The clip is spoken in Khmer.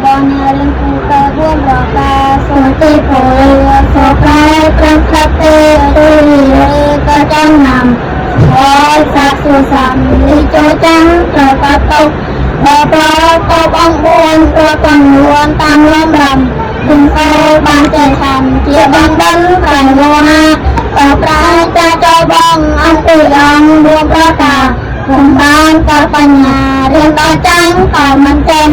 បងរៀនគូទៅរួនរកាសុទីពលសុប្រែប្រំផ្លាត់ទេទូក៏ចាំណាំអូសាក់សុសំលីចូលចាំទៅក៏តុបបបងបួនក៏កំនួនតាមលំរំគុំអូបានចេះចាំជាបងដឹងប្រងណាក៏ប្រាចាចូលបងអង្គុយអង្គរួមប្រកាគុំបានក៏បញ្ញារៀនដល់ចាំក៏មិនចាំ